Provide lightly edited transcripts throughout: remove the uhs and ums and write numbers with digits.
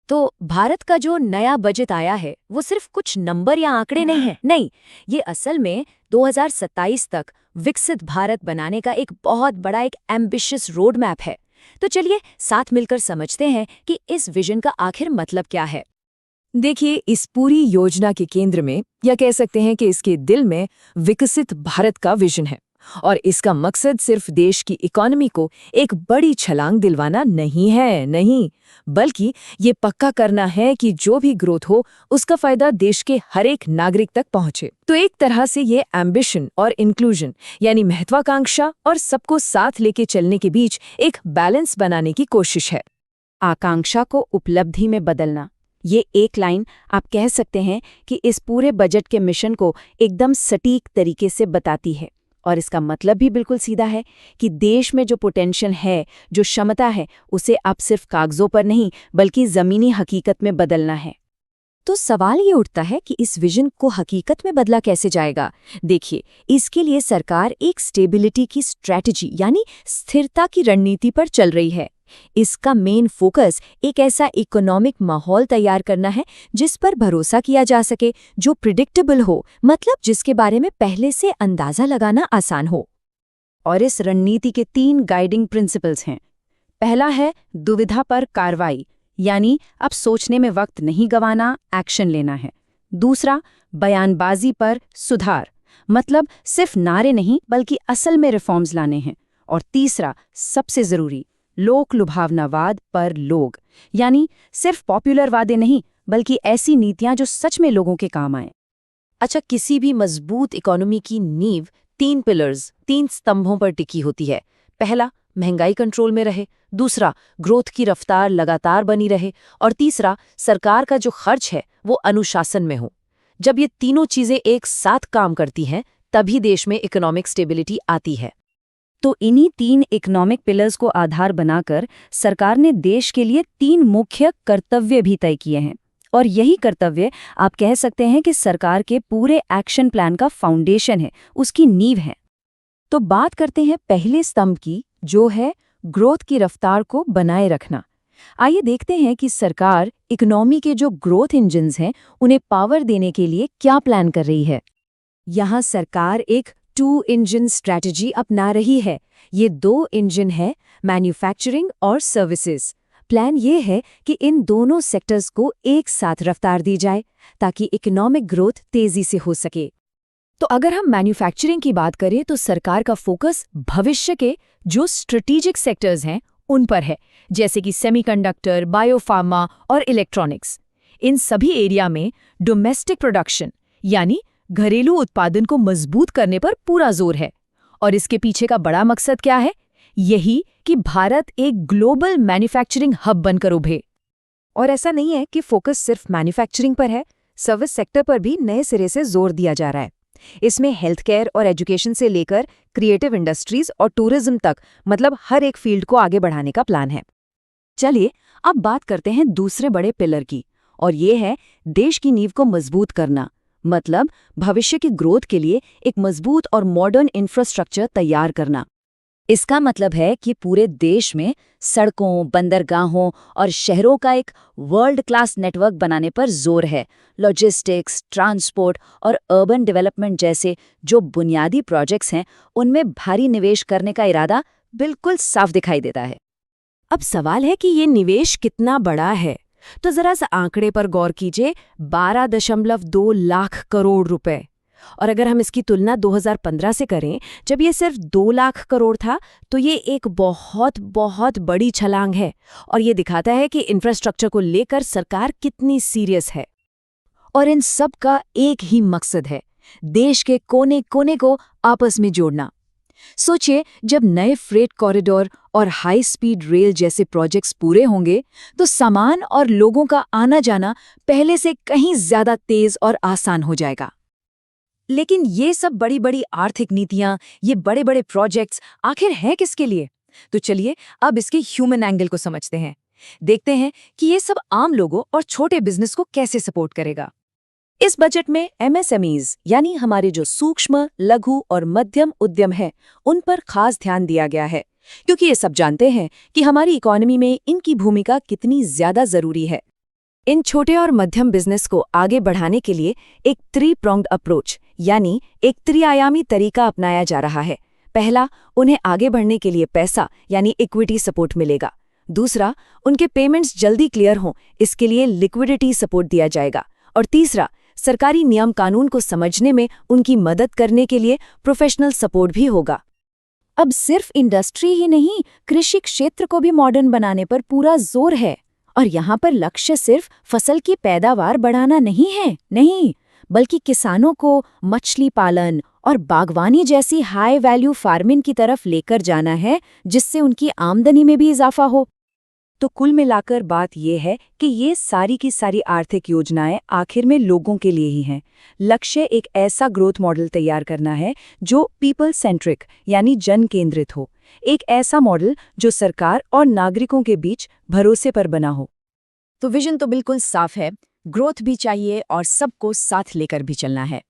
तो भारत का जो नया बजट आया है वो सिर्फ कुछ नंबर या आंकड़े नहीं है, नहीं, ये असल में 2027 तक विकसित भारत बनाने का एक बहुत बड़ा एक एम्बिशियस रोड मैप है। तो चलिए साथ मिलकर समझते हैं कि इस विजन का आखिर मतलब क्या है। देखिए, इस पूरी योजना के केंद्र में, या कह सकते हैं कि इसके दिल में, विकसित भारत का विजन है। और इसका मकसद सिर्फ देश की इकोनॉमी को एक बड़ी छलांग दिलवाना नहीं है, नहीं, बल्कि ये पक्का करना है कि जो भी ग्रोथ हो उसका फायदा देश के हर एक नागरिक तक पहुंचे। तो एक तरह से ये एम्बिशन और इंक्लूजन, यानी महत्वाकांक्षा और सबको साथ लेके चलने के बीच एक बैलेंस बनाने की कोशिश है। आकांक्षा को उपलब्धि में बदलना, ये एक लाइन आप कह सकते हैं कि इस पूरे बजट के मिशन को एकदम सटीक तरीके से बताती है। और इसका मतलब भी बिल्कुल सीधा है कि देश में जो पोटेंशियल है, जो क्षमता है, उसे अब सिर्फ कागजों पर नहीं बल्कि ज़मीनी हकीकत में बदलना है। तो सवाल ये उठता है कि इस विजन को हकीकत में बदला कैसे जाएगा। देखिए, इसके लिए सरकार एक स्टेबिलिटी की स्ट्रैटेजी यानी स्थिरता की रणनीति पर चल रही है। इसका मेन फोकस एक ऐसा इकोनॉमिक माहौल तैयार करना है जिस पर भरोसा किया जा सके, जो प्रिडिक्टेबल हो, मतलब जिसके बारे में पहले से अंदाजा लगाना आसान हो। और इस रणनीति के 3 गाइडिंग प्रिंसिपल्स हैं। पहला है दुविधा पर कार्रवाई, यानी अब सोचने में वक्त नहीं गंवाना, एक्शन लेना है। दूसरा, बयानबाजी पर सुधार, मतलब सिर्फ नारे नहीं बल्कि असल में रिफॉर्म्स लाने हैं। और तीसरा, सबसे जरूरी, लोक लुभावनावाद पर लोग, यानी सिर्फ पॉपुलर वादे नहीं बल्कि ऐसी नीतियां जो सच में लोगों के काम आए। अच्छा, किसी भी मजबूत इकोनॉमी की नींव 3 पिलर्स, 3 स्तंभों पर टिकी होती है। पहला, महंगाई कंट्रोल में रहे। दूसरा, ग्रोथ की रफ्तार लगातार बनी रहे। और तीसरा, सरकार का जो खर्च है वो अनुशासन में हो। जब ये तीनों चीजें एक साथ काम करती हैं तभी देश में इकोनॉमिक स्टेबिलिटी आती है। तो इन्हीं 3 इकोनॉमिक पिलर्स को आधार बनाकर सरकार ने देश के लिए 3 मुख्य कर्तव्य भी तय किए हैं। और यही कर्तव्य आप कह सकते हैं कि सरकार के पूरे एक्शन प्लान का फाउंडेशन है, उसकी नींव है। तो बात करते हैं पहले स्तंभ की, जो है ग्रोथ की रफ्तार को बनाए रखना। आइए देखते हैं कि सरकार इकोनॉमी के जो ग्रोथ इंजन्स हैं उन्हें पावर देने के लिए क्या प्लान कर रही है। यहाँ सरकार एक 2 इंजन स्ट्रैटेजी अपना रही है। ये 2 इंजन है, मैन्युफैक्चरिंग और सर्विसेज। प्लान ये है कि इन दोनों सेक्टर्स को एक साथ रफ्तार दी जाए ताकि इकोनॉमिक ग्रोथ तेजी से हो सके। तो अगर हम मैन्युफैक्चरिंग की बात करें तो सरकार का फोकस भविष्य के जो स्ट्रेटेजिक सेक्टर्स हैं उन पर है, जैसे कि सेमीकंडक्टर, बायोफार्मा और इलेक्ट्रॉनिक्स। इन सभी एरिया में डोमेस्टिक प्रोडक्शन यानी घरेलू उत्पादन को मजबूत करने पर पूरा जोर है। और इसके पीछे का बड़ा मकसद क्या है? यही कि भारत एक ग्लोबल मैन्युफैक्चरिंग हब बनकर उभरे। और ऐसा नहीं है कि फोकस सिर्फ मैन्युफैक्चरिंग पर है, सर्विस सेक्टर पर भी नए सिरे से जोर दिया जा रहा है। इसमें हेल्थ केयर और एजुकेशन से लेकर क्रिएटिव इंडस्ट्रीज और टूरिज्म तक, मतलब हर एक फील्ड को आगे बढ़ाने का प्लान है। चलिए अब बात करते हैं दूसरे बड़े पिलर की, और ये है देश की नींव को मजबूत करना, मतलब भविष्य की ग्रोथ के लिए एक मजबूत और मॉडर्न इंफ्रास्ट्रक्चर तैयार करना। इसका मतलब है कि पूरे देश में सड़कों, बंदरगाहों और शहरों का एक वर्ल्ड क्लास नेटवर्क बनाने पर जोर है। लॉजिस्टिक्स, ट्रांसपोर्ट और अर्बन डेवलपमेंट जैसे जो बुनियादी प्रोजेक्ट्स हैं, उनमें भारी निवेश करने का इरादा बिल्कुल साफ दिखाई देता है। अब सवाल है कि ये निवेश कितना बड़ा है। तो जरा सा आंकड़े पर गौर कीजिए, 12.2 लाख करोड़ रुपए। और अगर हम इसकी तुलना 2015 से करें, जब ये सिर्फ 2 लाख करोड़ था, तो ये एक बहुत बहुत बड़ी छलांग है। और ये दिखाता है कि इंफ्रास्ट्रक्चर को लेकर सरकार कितनी सीरियस है। और इन सब का एक ही मकसद है, देश के कोने कोने को आपस में जोड़ना। सोचिए, जब नए फ्रेट कॉरिडोर और हाई स्पीड रेल जैसे प्रोजेक्ट्स पूरे होंगे तो सामान और लोगों का आना जाना पहले से कहीं ज्यादा तेज और आसान हो जाएगा। लेकिन ये सब बड़ी बड़ी आर्थिक नीतियां, ये बड़े बड़े प्रोजेक्ट्स आखिर हैं किसके लिए? तो चलिए अब इसके ह्यूमन एंगल को समझते हैं। देखते हैं कि ये सब आम लोगों और छोटे बिजनेस को कैसे सपोर्ट करेगा। इस बजट में एमएसएमईज यानी हमारे जो सूक्ष्म, लघु और मध्यम उद्यम हैं, उन पर खास ध्यान दिया गया है, क्योंकि ये सब जानते हैं कि हमारी इकोनॉमी में इनकी भूमिका कितनी ज्यादा जरूरी है। इन छोटे और मध्यम बिजनेस को आगे बढ़ाने के लिए एक थ्री-प्रॉन्ग्ड अप्रोच यानी एक त्रिआयामी तरीका अपनाया जा रहा है। पहला, उन्हें आगे बढ़ने के लिए पैसा यानी इक्विटी सपोर्ट मिलेगा। दूसरा, उनके पेमेंट्स जल्दी क्लियर हों, इसके लिए लिक्विडिटी सपोर्ट दिया जाएगा। और तीसरा, सरकारी नियम कानून को समझने में उनकी मदद करने के लिए प्रोफेशनल सपोर्ट भी होगा। अब सिर्फ इंडस्ट्री ही नहीं, कृषि क्षेत्र को भी मॉडर्न बनाने पर पूरा जोर है। और यहाँ पर लक्ष्य सिर्फ फसल की पैदावार बढ़ाना नहीं है, नहीं, बल्कि किसानों को मछली पालन और बागवानी जैसी हाई वैल्यू फार्मिंग की तरफ लेकर जाना है, जिससे उनकी आमदनी में भी इजाफा हो। तो कुल मिलाकर बात यह है कि ये सारी की सारी आर्थिक योजनाएं आखिर में लोगों के लिए ही हैं। लक्ष्य एक ऐसा ग्रोथ मॉडल तैयार करना है जो पीपल सेंट्रिक यानी जन केंद्रित हो, एक ऐसा मॉडल जो सरकार और नागरिकों के बीच भरोसे पर बना हो। तो विजन तो बिल्कुल साफ है, ग्रोथ भी चाहिए और सबको साथ लेकर भी चलना है।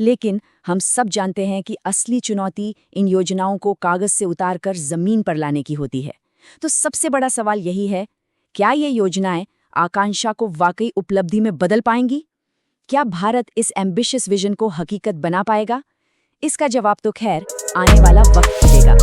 लेकिन हम सब जानते हैं कि असली चुनौती इन योजनाओं को कागज से उतारकर जमीन पर लाने की होती है। तो सबसे बड़ा सवाल यही है, क्या ये योजनाएं आकांक्षा को वाकई उपलब्धि में बदल पाएंगी? क्या भारत इस एम्बिशियस विजन को हकीकत बना पाएगा? इसका जवाब तो खैर आने वाला वक्त देगा।